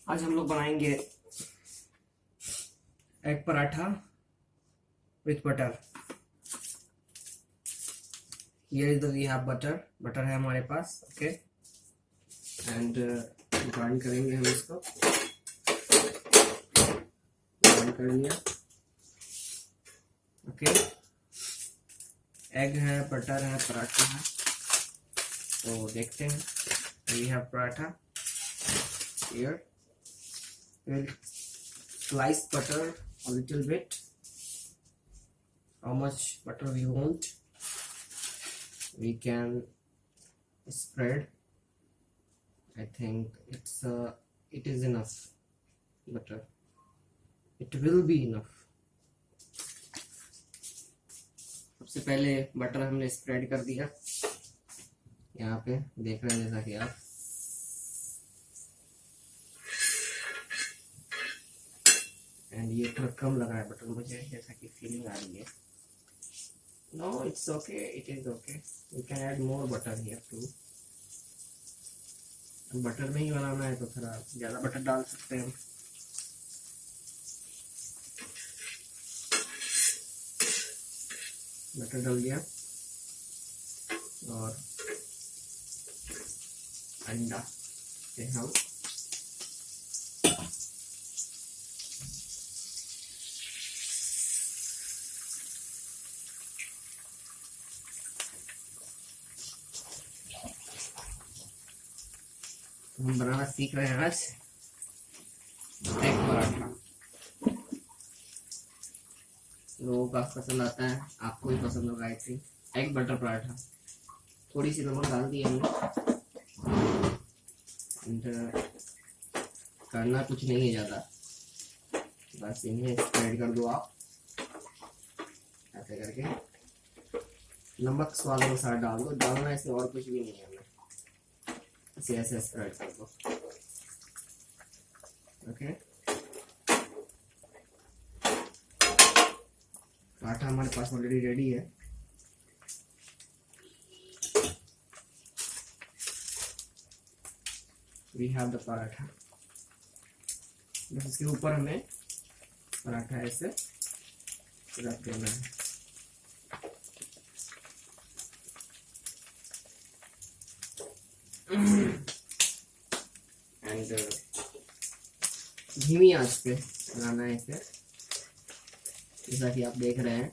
आज हम लोग बनाएंगे एग पराठा विथ बटर। ये वी हैव बटर है हमारे पास। ओके एंड ग्राइंड करेंगे हम इसको। ग्राइंड कर लिया। ओके एग है, बटर है, पराठा है। तो देखते हैं। We have paratha here. We'll slice butter a little bit. How much butter we want, we can spread. I think it is enough butter. It will be enough. सबसे पहले बटर हमने spread कर दिया। यहाँ पे देख रहे हैं जैसा कि आप। एंड ये थोड़ा कम लगा है बटर मुझे, जैसा कि फीलिंग आ रही है। No it's okay, it is okay. You can add more butter here too. Butter में ही बनाना है तो थोड़ा ज़्यादा बटर डाल सकते हैं। बटर डाल दिया और अंडा से हम बनाना सीख रहे हैं आज एग पराठा। लोगों का पसंद आता है, आपको भी पसंद होगा I think. Egg butter paratha. थोड़ी सी नमक डाल दी हमने। करना कुछ नहीं है ज़्यादा, बस इन्हें स्प्रेड कर दो आप ऐसे करके। नमक स्वाद अनुसार डाल दो, डालना इसमें और कुछ भी नहीं है। हमें इसे ऐसे स्प्रेड कर दो। ओके आटा हमारे पास ऑलरेडी रेडी है। We have the paratha. बस इसके ऊपर हमें पराठा ऐसे रख देना है। एंड धीमी आंच पे बनाना है इसे, जैसा कि आप देख रहे हैं।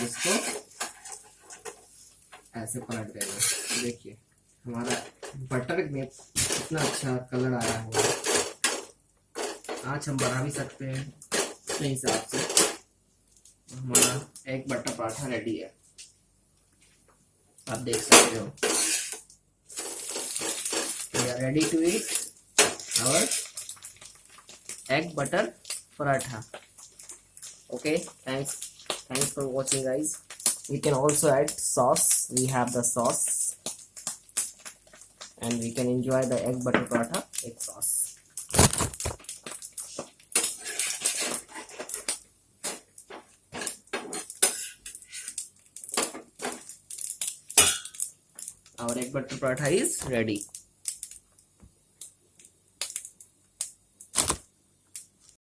इसको ऐसे पलट देना। देखिए हमारा बटर में कितना अच्छा कलर आया हुआ है। आंच हम बढ़ा भी सकते हैं अपने हिसाब से। हमारा एग बटर पराठा रेडी है, आप देख सकते हो। We are ready to eat our egg butter paratha. Okay, thanks for watching guys. We can also add sauce. We have the sauce and we can enjoy the egg butter paratha with sauce. Our egg butter paratha is ready.